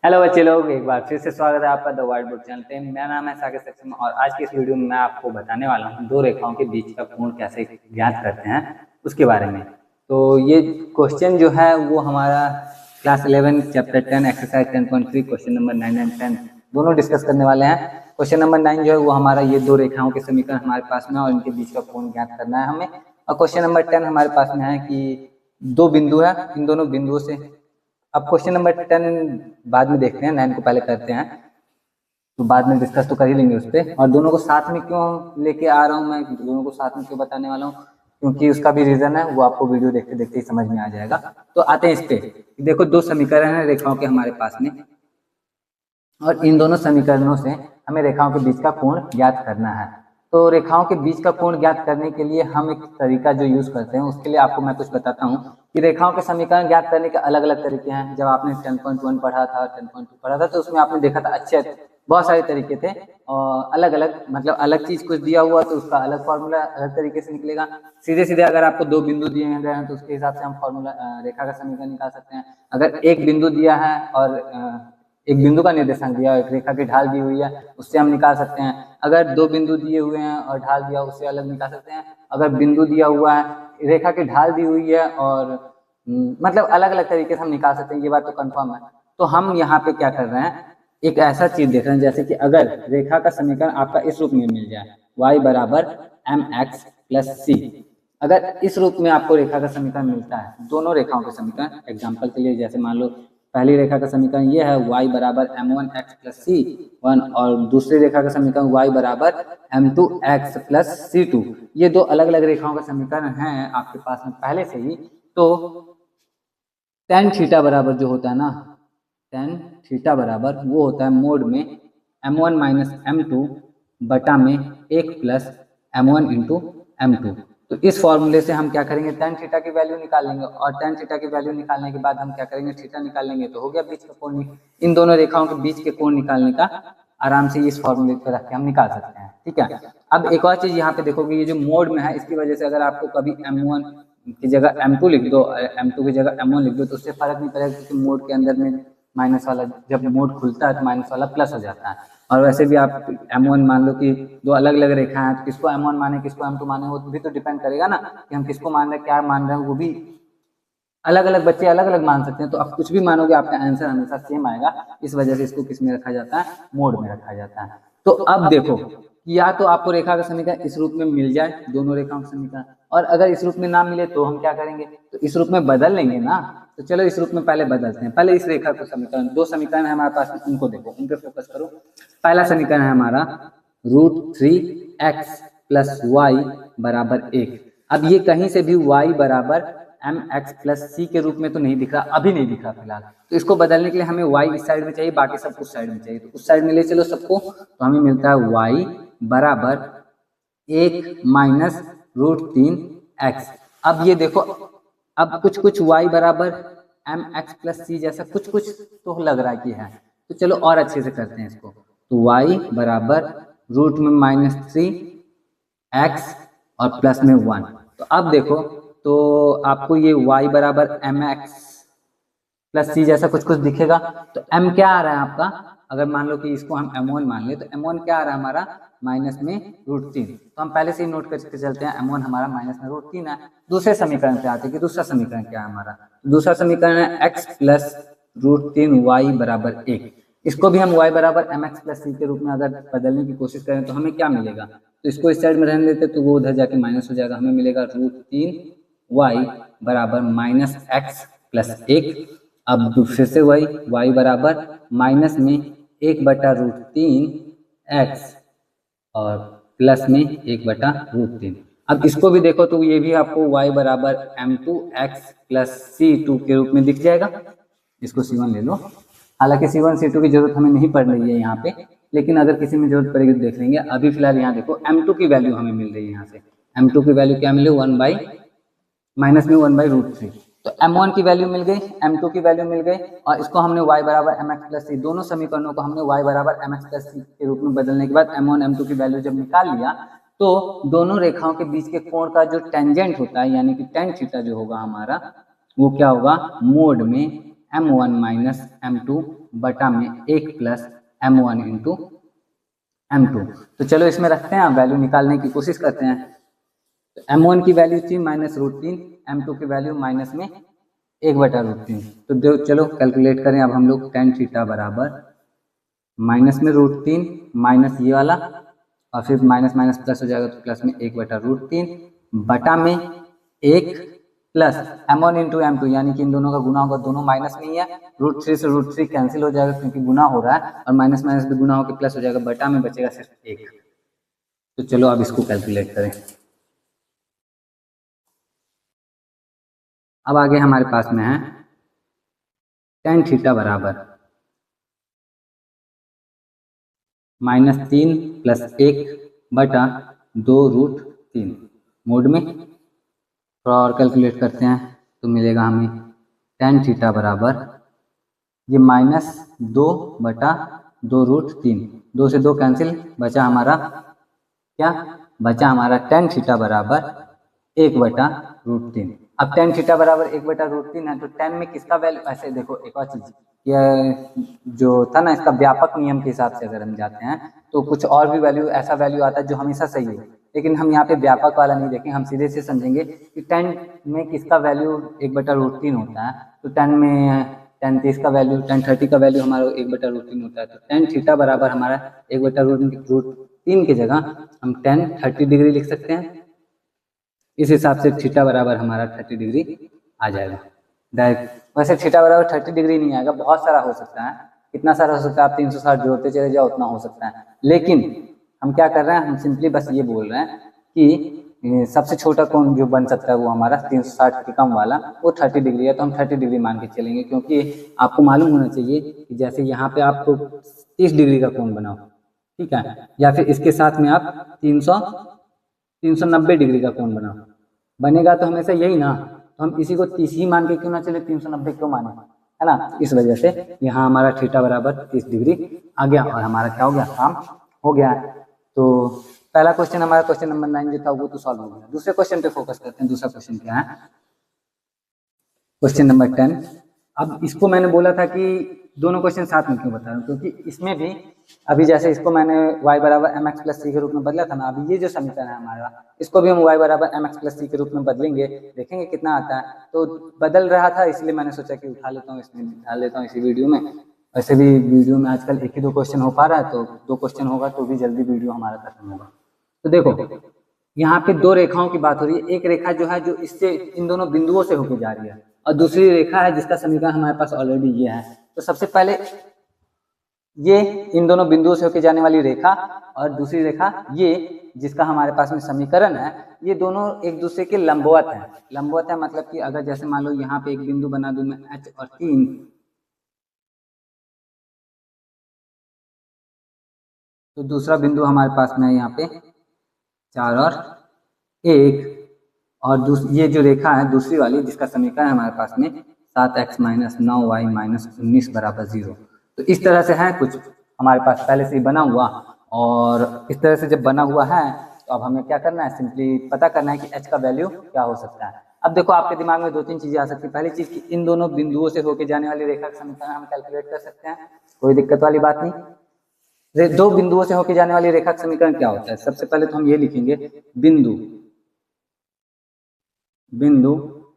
Hello बच्चे लोग, एक बार फिर से स्वागत है आपका द वाइट बोर्ड चैनल पे। मेरा नाम है सागर सक्षम और आज की इस वीडियो में मैं आपको बताने वाला हूँ दो रेखाओं के बीच का कोण कैसे ज्ञात करते हैं उसके बारे में। तो ये क्वेश्चन जो है वो हमारा class 11 chapter 10 exercise 10.3 question number 9 and 10 दोनों डिस्कस करने वाले हैं। क्वेश्चन नंबर 9 जो है वो हमारा ये दो रेखाओं के समीकरण हमारे पास में और इनके बीच का कोण ज्ञात करना है हमें। और क्वेश्चन नंबर 10 हमारे पास में है कि दो बिंदु है, इन दोनों बिंदुओं से। अब क्वेश्चन नंबर 10 बाद में देखते हैं, 9 को पहले करते हैं, तो बाद में डिस्कस तो कर ही लेंगे उस पर। और दोनों को साथ में क्यों लेके आ रहा हूँ मैं, दोनों को साथ में क्यों बताने वाला हूँ, क्योंकि उसका भी रीजन है, वो आपको वीडियो देखते देखते ही समझ में आ जाएगा। तो आते हैं इस पे। देखो दो समीकरण है रेखाओं के हमारे पास में और इन दोनों समीकरणों से हमें रेखाओं के बीच का कोण ज्ञात करना है। तो रेखाओं के बीच का कोण ज्ञात करने के लिए हम एक तरीका जो यूज करते हैं उसके लिए आपको मैं कुछ बताता हूँ कि रेखाओं के समीकरण ज्ञात करने के अलग अलग तरीके हैं। जब आपने 10.1 पढ़ा था, 10.2 पढ़ा था, तो उसमें आपने देखा था अच्छे बहुत सारे तरीके थे और अलग अलग, मतलब अलग चीज कुछ दिया हुआ तो उसका अलग फॉर्मूला अलग तरीके से निकलेगा। सीधे सीधे अगर आपको दो बिंदु दिए गए हैं तो उसके हिसाब से हम फॉर्मूला रेखा का समीकरण निकाल सकते हैं। अगर एक बिंदु दिया है और एक बिंदु का निर्देशांक दिया, एक रेखा की ढाल दी हुई है, उससे हम निकाल सकते हैं। अगर दो बिंदु दिए हुए हैं और ढाल दिया, उससे अलग निकाल सकते हैं। अगर बिंदु दिया हुआ है, रेखा की ढाल दी हुई है और मतलब अलग अलग तरीके से हम निकाल सकते हैं, ये बात तो कंफर्म है। तो हम यहाँ पे क्या कर रहे हैं, एक ऐसा चीज देख रहे हैं जैसे कि अगर रेखा का समीकरण आपका इस रूप में मिल जाए, y बराबर mx प्लस सी। अगर इस रूप में आपको रेखा का समीकरण मिलता है, दोनों रेखाओं के समीकरण, एग्जाम्पल के लिए जैसे मान लो पहली रेखा का समीकरण ये है y बराबर m1x प्लस सी वन और दूसरी रेखा का समीकरण y बराबर m2x प्लस c2। ये दो अलग अलग रेखाओं का समीकरण हैं आपके पास में पहले से ही। तो tan थीटा बराबर जो होता है ना, tan थीटा बराबर वो होता है मोड में m1 माइनस m2 बटा में 1 प्लस m1 इंटू m2। तो इस फॉर्मूले से हम क्या करेंगे, tan थीटा की वैल्यू निकाल लेंगे और tan थीटा की वैल्यू निकालने के बाद हम क्या करेंगे, थीटा निकाल लेंगे, तो हो गया बीच का कोण। इन दोनों रेखाओं के बीच के कोण निकालने का आराम से इस फॉर्मूले पे रख के हम निकाल सकते हैं, ठीक है। अब एक और चीज यहाँ पे देखोगे, ये जो मोड में है इसकी वजह से अगर आपको कभी m1 की जगह m2 लिख दो, m2 की जगह m1 लिख दो, तो उससे फर्क नहीं पड़ेगा, क्योंकि मोड के अंदर में माइनस वाला, जब मोड खुलता है तो माइनस वाला प्लस हो जाता है। और वैसे भी आप m1 मान लो कि दो अलग अलग रेखा हैं, तो किसको m1 माने किसको m2 माने, वो भी तो डिपेंड करेगा ना कि हम किसको मान रहे हैं, क्या मान रहे हैं। वो भी अलग अलग बच्चे अलग अलग मान सकते हैं, तो आप कुछ भी मानोगे आपका आंसर हमेशा सेम आएगा। इस वजह से इसको किस में रखा जाता है, मोड में रखा जाता है। तो अब देखो, या तो आपको रेखा का समीकरण इस रूप में मिल जाए, दोनों रेखाओं का समीकरण, और अगर इस रूप में ना मिले तो हम क्या करेंगे, तो इस रूप में बदल लेंगे ना। तो चलो इस रूप में पहले बदलते हैं। पहले इस रेखा को समीकरण, दो समीकरण है हमारे पास में, उनको देखो, उन पे फोकस करो। पहला समीकरण है हमारा √3x प्लस वाई बराबर 1। अब ये कहीं से भी y बराबर mx प्लस सी के रूप में तो नहीं दिख रहा, अभी नहीं दिख रहा फिलहाल। तो इसको बदलने के लिए हमें y इस साइड में चाहिए, बाकी सब उस साइड में चाहिए। तो उस साइड में ले चलो सबको, तो हमें मिलता है y बराबर 1 माइनस √3x। अब ये देखो, अब कुछ कुछ y बराबर mx प्लस सी जैसा कुछ कुछ तो लग रहा है कि है। तो चलो और अच्छे से करते हैं इसको। तो y बराबर रूट में -3x और प्लस में 1। तो अब देखो, तो आपको ये y बराबर mx प्लस सी जैसा कुछ कुछ दिखेगा। तो m क्या आ रहा है आपका, अगर मान लो कि इसको हम m1 मान ले, तो m1 क्या आ रहा है हमारा, माइनस में √3। तो हम पहले से ही नोट करके चलते हैं, m1 हमारा माइनस में √3 है। दूसरे समीकरण पे आते हैं कि दूसरा समीकरण क्या है हमारा। दूसरा समीकरण है x प्लस √3y बराबर 1। इसको भी हम y बराबर mx प्लस सी के रूप में अगर बदलने की कोशिश करें तो हमें क्या मिलेगा, तो इसको इस साइड में रहने देते तो वो उधर जाके माइनस हो जाएगा, हमें मिलेगा √3y बराबर माइनस x प्लस 1। अब फिर से वही y बराबर माइनस में 1 बटा √3x और प्लस में 1 बटा √3। अब इसको भी देखो तो ये भी आपको y बराबर m2x प्लस c2 के रूप में दिख जाएगा। इसको c1 ले लो, हालांकि c1 c2 की जरूरत हमें नहीं पड़ रही है यहाँ पे, लेकिन अगर किसी में जरूरत पड़ेगी तो देख लेंगे। अभी फिलहाल यहाँ देखो m2 की वैल्यू हमें मिल रही है, यहाँ से m2 की वैल्यू क्या मिले, 1 बाई माइनस में 1 बाई √3। तो m1 की वैल्यू मिल गई, m2 की वैल्यू मिल गई, और इसको हमने y बराबर mx प्लस सी, दोनों समीकरणों को हमने y बराबर mx प्लस सी के रूप में बदलने के बाद m1 m2 की वैल्यू जब निकाल लिया, तो दोनों रेखाओं के बीच के कोण का जो टेंजेंट होता है, यानी कि tan थीटा जो होगा हमारा, वो क्या होगा, मोड में m1 माइनस m2 बटा में 1 प्लस m1 इंटू m2। तो चलो इसमें रखते हैं, वैल्यू निकालने की कोशिश करते हैं। तो m1 की वैल्यू थी -√3, m2 की वैल्यू माइनस में 1/√3। तो चलो कैलकुलेट करें अब हम लोग। tan थीटा बराबर माइनस में √3 माइनस ये वाला और फिर माइनस माइनस प्लस हो जाएगा तो प्लस में 1/√3 बटा में 1 प्लस m1 इंटू m2, यानी कि इन दोनों का गुना होगा, दोनों माइनस में ही है। √3 से √3 कैंसिल हो जाएगा क्योंकि गुना हो रहा है, और माइनस माइनस भी गुना होकर प्लस हो जाएगा, बटा में बचेगा सिर्फ 1। तो चलो अब इसको कैलकुलेट करें। अब आगे हमारे पास में है tan थीटा बराबर -3 प्लस 1 बटा 2√3। मोड में थोड़ा और कैलकुलेट करते हैं तो मिलेगा हमें tan थीटा बराबर ये -2 बटा 2√3, 2 से 2 कैंसिल, बचा हमारा क्या, बचा हमारा tan थीटा बराबर 1/√3। अब tan थीटा बराबर 1/√3 है तो tan में किसका वैल्यू, ऐसे देखो एक और चीज़, यह जो था ना, इसका व्यापक नियम के हिसाब से अगर हम जाते हैं तो कुछ और भी वैल्यू, ऐसा वैल्यू आता है जो हमेशा सही हो, लेकिन हम यहाँ पे व्यापक वाला नहीं देखेंगे, हम सीधे से समझेंगे कि tan में किसका वैल्यू 1/√3 होता है। तो tan में tan 30 का वैल्यू, tan 30 का वैल्यू हमारा 1/√3 होता है। तो tan थीटा बराबर हमारा 1/√3 की जगह हम tan 30 डिग्री लिख सकते हैं। इस हिसाब से थीटा बराबर हमारा 30 डिग्री आ जाएगा डायरेक्ट। वैसे थीटा बराबर 30 डिग्री नहीं आएगा, बहुत सारा हो सकता है। कितना सारा हो सकता है, आप 360 जोड़ते चले जाओ उतना हो सकता है। लेकिन हम क्या कर रहे हैं, हम सिंपली बस ये बोल रहे हैं कि सबसे छोटा कोण जो बन सकता है वो हमारा 360 के कम वाला, वो 30 डिग्री है। तो हम 30 डिग्री मान के चलेंगे, क्योंकि आपको मालूम होना चाहिए कि जैसे यहाँ पे आपको 30 डिग्री का कोण बनाओ, ठीक है, या फिर इसके साथ में आप 390 डिग्री का कोण बनाओ, बनेगा तो हमेशा यही ना। तो हम इसी को 30 ही मान के क्यों ना चले, 390 क्यों माने, है ना। इस वजह से यहाँ हमारा थीटा बराबर 30 डिग्री आ गया और हमारा क्या हो गया, काम हो गया। तो पहला क्वेश्चन हमारा क्वेश्चन नंबर 9 जो था वो तो सॉल्व हो गया। दूसरे क्वेश्चन पे फोकस करते हैं। दूसरा क्वेश्चन क्या है, क्वेश्चन नंबर 10। अब इसको मैंने बोला था कि दोनों क्वेश्चन साथ में क्यों बता रहा हूँ, क्योंकि इसमें भी अभी जैसे इसको मैंने y बराबर mx प्लस सी के रूप में बदला था ना, अभी ये जो समीकरण है हमारा, इसको भी हम y बराबर mx प्लस सी के रूप में बदलेंगे, देखेंगे कितना आता है। तो बदल रहा था इसलिए मैंने सोचा कि उठा लेता हूँ, इसमें डाल लेता हूँ इसी वीडियो में। वैसे भी वीडियो में आजकल एक ही 2 क्वेश्चन हो पा रहा है, तो 2 क्वेश्चन होगा तो भी जल्दी वीडियो हमारा खत्म होगा। तो देखो यहाँ पे 2 रेखाओं की बात हो रही है। एक रेखा जो है जो इससे इन दोनों बिंदुओं से होकर जा रही है, और दूसरी रेखा है जिसका समीकरण हमारे पास ऑलरेडी ये है। तो सबसे पहले ये इन दोनों बिंदुओं से होकर जाने वाली रेखा, और दूसरी रेखा ये जिसका हमारे पास में समीकरण है, ये दोनों एक दूसरे के लंबवत हैं। लंबवत है मतलब कि अगर जैसे मान लो यहाँ पे एक बिंदु बना दूं मैं H और 3, तो दूसरा बिंदु हमारे पास में है यहाँ पे 4 और 1, और ये जो रेखा है दूसरी वाली जिसका समीकरण है हमारे पास में 7x - 9y - 19 बराबर 0। तो इस तरह से है कुछ हमारे पास पहले से ही बना हुआ, और इस तरह से जब बना हुआ है तो अब हमें क्या करना है, सिंपली पता करना है कि h का वैल्यू क्या हो सकता है। अब देखो आपके दिमाग में 2-3 चीजें आ सकती है। पहली चीज कि इन दोनों बिंदुओं से होकर जाने वाली रेखा का समीकरण हम कैलकुलेट कर सकते हैं, कोई दिक्कत वाली बात नहीं। 2 बिंदुओं से होकर जाने वाली रेखा का समीकरण क्या होता है, सबसे पहले तो हम ये लिखेंगे, बिंदु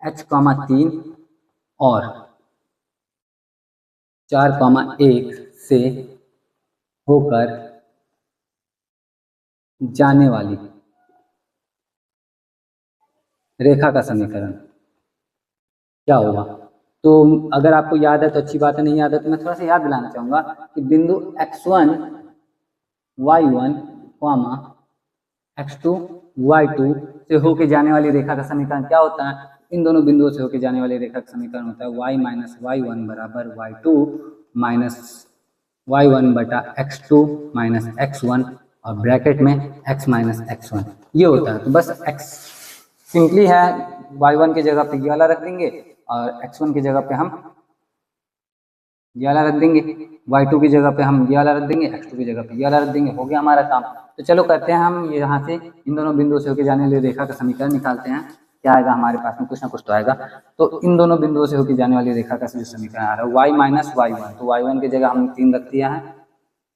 H, 3 और 4, 1 से होकर जाने वाली रेखा का समीकरण क्या होगा। तो अगर आपको याद है तो अच्छी बात है, नहीं याद है तो मैं थोड़ा सा याद दिलाना चाहूंगा कि बिंदु x1, y1, x2, y2 से होकर जाने वाली रेखा का समीकरण क्या होता है। इन दोनों बिंदुओं से होकर जाने वाली रेखा का समीकरण होता है y - y1 बराबर y2 - y1 बटा x2 - x1, और ब्रैकेट में x - x1 ये होता है। तो बस x सिंपली है, y1 की जगह पे ये वाला रख देंगे, और x1 की जगह पे हम ये वाला रख देंगे, y2 की जगह पे हम ये वाला रख देंगे, x2 की जगह पे ये वाला रख देंगे, हो गया हमारा काम। तो चलो करते हैं हम यहाँ से इन दोनों बिंदुओं से होकर जाने वाली रेखा का समीकरण निकालते हैं। क्या आएगा हमारे पास में, कुछ ना कुछ तो आएगा। तो इन दोनों बिंदुओं से होकर जाने वाली रेखा का जो समीकरण आ रहा है y माइनस y1, तो y1 की जगह हमने 3 रख दिया है,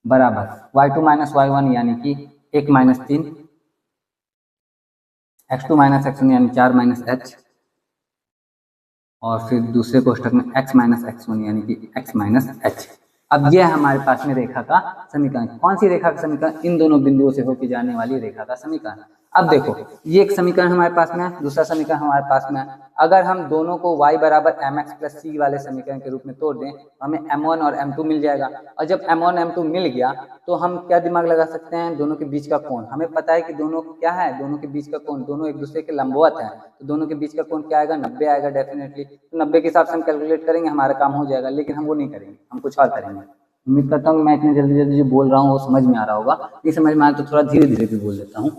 बराबर y2 माइनस y1 यानी कि 1 माइनस 3, x2 माइनस x1 यानी 4 माइनस h, और फिर दूसरे कोष्ठक में x माइनस x1 यानी कि x माइनस h। अब यह हमारे पास में रेखा का समीकरण। कौन सी रेखा का समीकरण? इन दोनों बिंदुओं से होकर जाने वाली रेखा का समीकरण। अब देखो, ये एक समीकरण हमारे पास में है, दूसरा समीकरण हमारे पास में है। अगर हम दोनों को y बराबर mx प्लस c वाले समीकरण के रूप में तोड़ दें तो हमें m1 और m2 मिल जाएगा। और जब m1 m2 मिल गया तो हम क्या दिमाग लगा सकते हैं, दोनों के बीच का कोण। हमें पता है कि दोनों क्या है, दोनों के बीच का कोण, दोनों एक दूसरे के लंबवत है, तो दोनों के बीच का कोण क्या आएगा, 90 आएगा डेफिनेटली। तो 90 के हिसाब से हम कैलकुलेट करेंगे, हमारा काम हो जाएगा। लेकिन हम वो नहीं करेंगे, हम कुछ और करेंगे। उम्मीद करता हूँ मैं इतनी जल्दी जल्दी जो बोल रहा हूँ वो समझ में आ रहा होगा। नहीं समझ में आया तो थोड़ा धीरे धीरे भी बोल देता हूँ,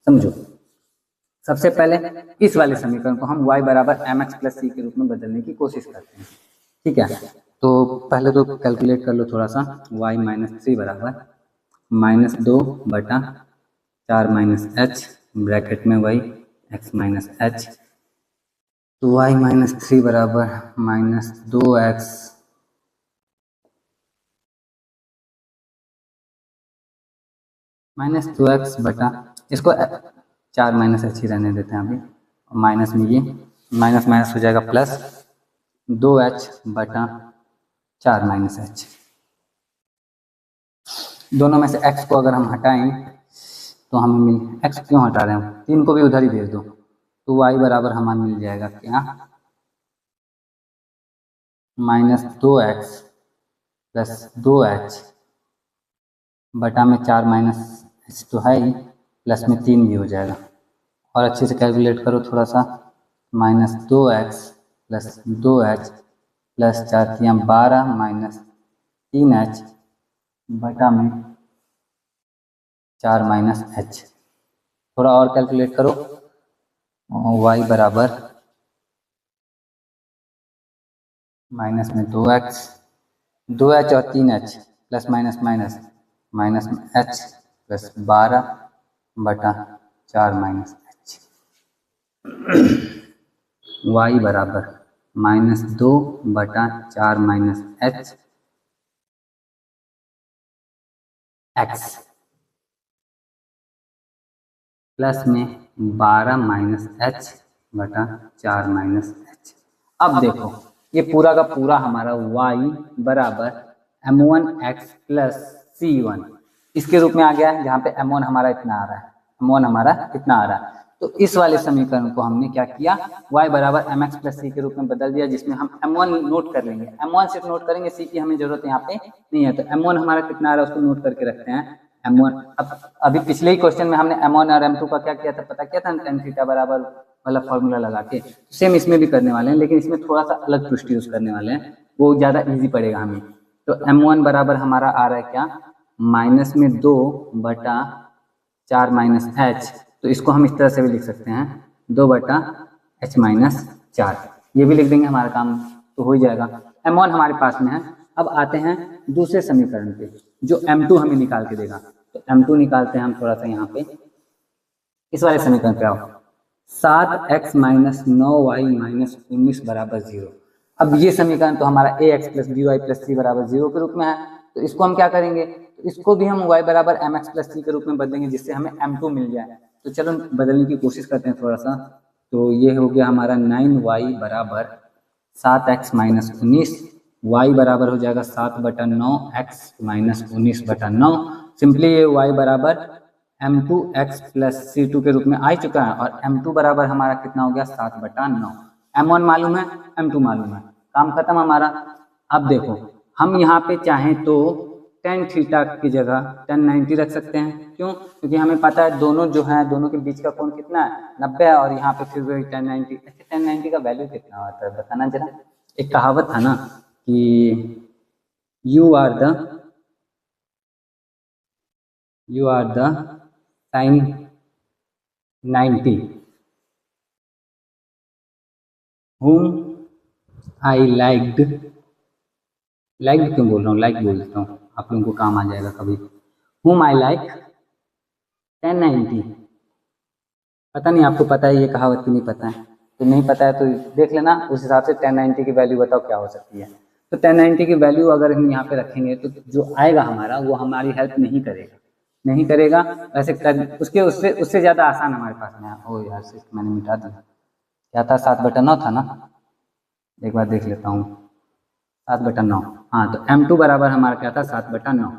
समझो। सबसे पहले इस वाले समीकरण को हम y बराबर mx प्लस c के रूप में बदलने की कोशिश करते हैं, ठीक है। तो पहले तो कैलकुलेट कर लो थोड़ा सा। y माइनस 3 बराबर माइनस 2 बटा 4 माइनस h, ब्रैकेट में वही x माइनस h। तो y माइनस 3 बराबर माइनस 2x माइनस 2x बटा, इसको 4 माइनस h ही रहने देते हैं अभी, माइनस में ये माइनस माइनस हो जाएगा प्लस 2h बटा 4 माइनस h। दोनों में से x को अगर हम हटाएं तो हमें मिल, x क्यों हटा रहे हैं, 3 को भी उधर ही भेज दो, तो y बराबर हमें मिल जाएगा क्या, माइनस 2x प्लस 2h बटा में 4 माइनस h तो है ही, प्लस में 3 भी हो जाएगा। और अच्छे से कैलकुलेट करो थोड़ा सा, minus 2x plus 2h plus 4 3 12 minus 3h बटा में 4 माइनस h। थोड़ा और कैलकुलेट करो, y बराबर माइनस में 2h और 3h plus minus minus minus में h प्लस 12 बटा 4 माइनस h। y बराबर माइनस 2 बटा 4 माइनस h x प्लस में 12 माइनस h बटा 4 माइनस h। अब देखो ये पूरा का पूरा हमारा y बराबर m1x प्लस c1 इसके रूप में आ गया है, जहाँ पे m1 हमारा इतना आ रहा है, m1 हमारा इतना आ रहा है। तो इस वाले समीकरण को हमने क्या किया, y बराबर mx प्लस c के रूप में बदल दिया, जिसमें हम m1 नोट कर लेंगे। m1 सिर्फ नोट करेंगे, c की हमें जरूरत यहाँ पे नहीं है। तो m1 हमारा कितना आ रहा है उसको नोट करके रखते हैं, m1। अब अभी पिछले ही क्वेश्चन में हमने m1 और m2 का क्या किया था, पता किया था, tan थीटा बराबर वाला फॉर्मूला लगा के। सेम इसमें भी करने वाले हैं, लेकिन इसमें थोड़ा सा अलग ट्विस्ट यूज करने वाले हैं, वो ज़्यादा इजी पड़ेगा हमें। तो m1 बराबर हमारा आ रहा है क्या, माइनस में 2 बटा 4 माइनस h। तो इसको हम इस तरह से भी लिख सकते हैं, 2 बटा h माइनस 4, ये भी लिख देंगे, हमारा काम तो हो ही जाएगा। m1 हमारे पास में है। अब आते हैं दूसरे समीकरण पे, जो m2 हमें निकाल के देगा। तो m2 निकालते हैं हम थोड़ा सा यहाँ पे, इस वाले समीकरण पे आओ, 7x माइनस 9y माइनस 19 बराबर 0। अब ये समीकरण तो हमारा ax plus by plus c बराबर 0 के रूप में है। तो इसको हम क्या करेंगे, तो इसको भी हम y बराबर mx प्लस c के रूप में बदलेंगे, जिससे हमें m2 मिल जाए। तो चलो बदलने की कोशिश करते हैं थोड़ा सा। तो ये हो गया हमारा 9y बराबर 7x माइनस 19, y बराबर हो जाएगा 7 बटा 9x माइनस 19 बटा 9। सिंपली ये y बराबर m2x प्लस c2 के रूप में आ चुका है, और m2 बराबर हमारा कितना हो गया, 7 बटा 9। m1 मालूम है, m2 मालूम है, काम खत्म हमारा। अब देखो हम यहाँ पे चाहें तो tan थीटा की जगह tan 90 रख सकते हैं। क्यों, क्योंकि हमें पता है दोनों जो है, दोनों के बीच का कोण कितना है, 90 है, और यहाँ पे फिर वही tan 90। अच्छा tan 90 का वैल्यू कितना होता है बताना जरा। एक कहावत था ना कि you are the sin 90 whom I liked क्यों बोल रहा हूँ, लाइक बोल देता हूँ, आप लोगों को काम आ जाएगा कभी। whom I like tan 90, पता नहीं आपको पता है ये कहावत कि नहीं पता है, तो नहीं पता है तो देख लेना, उस हिसाब से 1090 की वैल्यू बताओ क्या हो सकती है। तो 1090 की वैल्यू अगर हम यहाँ पे रखेंगे तो जो आएगा हमारा वो हमारी हेल्प नहीं करेगा वैसे कर, उसके उससे उससे ज़्यादा आसान हमारे पास में है। ओ यार सिर्फ मैंने मिटा दिया, क्या था 7/9 था ना, एक बार देख लेता हूँ। 7/9, हाँ तो M2 बराबर हमारा क्या था 7/9।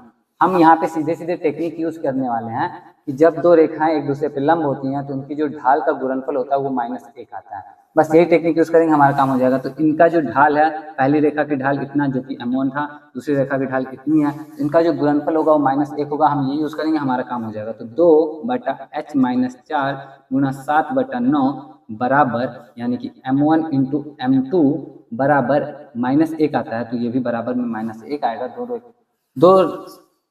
हम यहाँ पे सीधे सीधे टेक्निक यूज करने वाले हैं कि जब दो रेखाएं एक दूसरे पे लंब होती हैं तो उनकी जो ढाल का गुणनफल होता है वो -1 आता है। बस यही टेक्निक यूज करेंगे, हमारा काम हो जाएगा। तो इनका जो ढाल है, पहली रेखा की ढाल इतना जो कि M1 था, दूसरी रेखा की ढाल इतनी है, इनका जो गुणनफल होगा वो -1 होगा। हम ये यूज करेंगे, हमारा काम हो जाएगा। तो 2/h-4 गुणा 7/9 बराबर, यानी कि M1 × M2 बराबर -1 आता है। तो ये भी बराबर में -1 आएगा। दो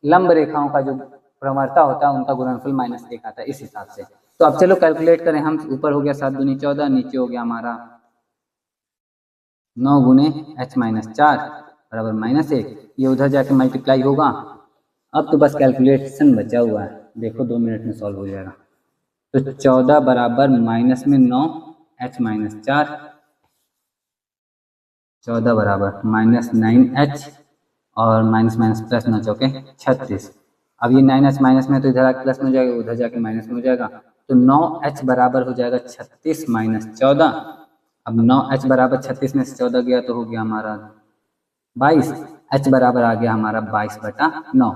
लंब रेखाओं का जो प्रवणता होता है उनका गुणनफल -1 आता है इस हिसाब से। तो अब चलो कैलकुलेट करें हम। ऊपर हो गया 7 दूनी 14, नीचे हो गया हमारा 9 × h-4 बराबर -1। ये उधर जाके मल्टीप्लाई होगा। अब तो बस कैलकुलेशन बचा हुआ है, देखो 2 मिनट में सॉल्व हो जाएगा। तो 14 बराबर माइनस में 9 h-4, 14 बराबर -9h और माइनस माइनस प्लस 9 चौके 36। अब ये 9h माइनस में तो इधर आके प्लस में हो जाएगा, उधर जाके माइनस में हो जाएगा। तो 9h बराबर हो जाएगा 36 - 14। अब 9h बराबर 36 में से 14 गया तो हो गया हमारा 22। h बराबर आ गया हमारा 22/9।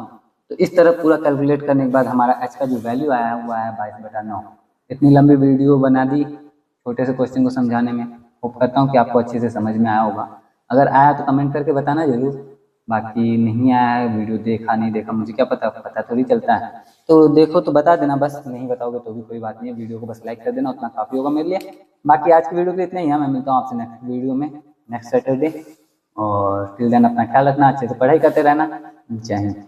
तो इस तरह पूरा कैलकुलेट करने के बाद हमारा h का जो वैल्यू आया है वो आया 22/9। इतनी लंबी वीडियो बना दी छोटे से क्वेश्चन को समझाने में। होप करता हूँ कि आपको अच्छे से समझ में आया होगा। अगर आया तो कमेंट करके बताना जरूर। बाकी नहीं आया है, वीडियो देखा नहीं देखा मुझे क्या पता थोड़ी चलता है। तो देखो तो बता देना, बस नहीं बताओगे तो भी कोई बात नहीं है। वीडियो को बस लाइक कर देना, उतना काफ़ी होगा मेरे लिए। बाकी आज की वीडियो के लिए इतना ही है। मैं मिलता हूँ आपसे नेक्स्ट वीडियो में, नेक्स्ट सैटरडे। और टिल देन अपना ख्याल रखना, अच्छे से पढ़ाई करते रहना। जय हिंद।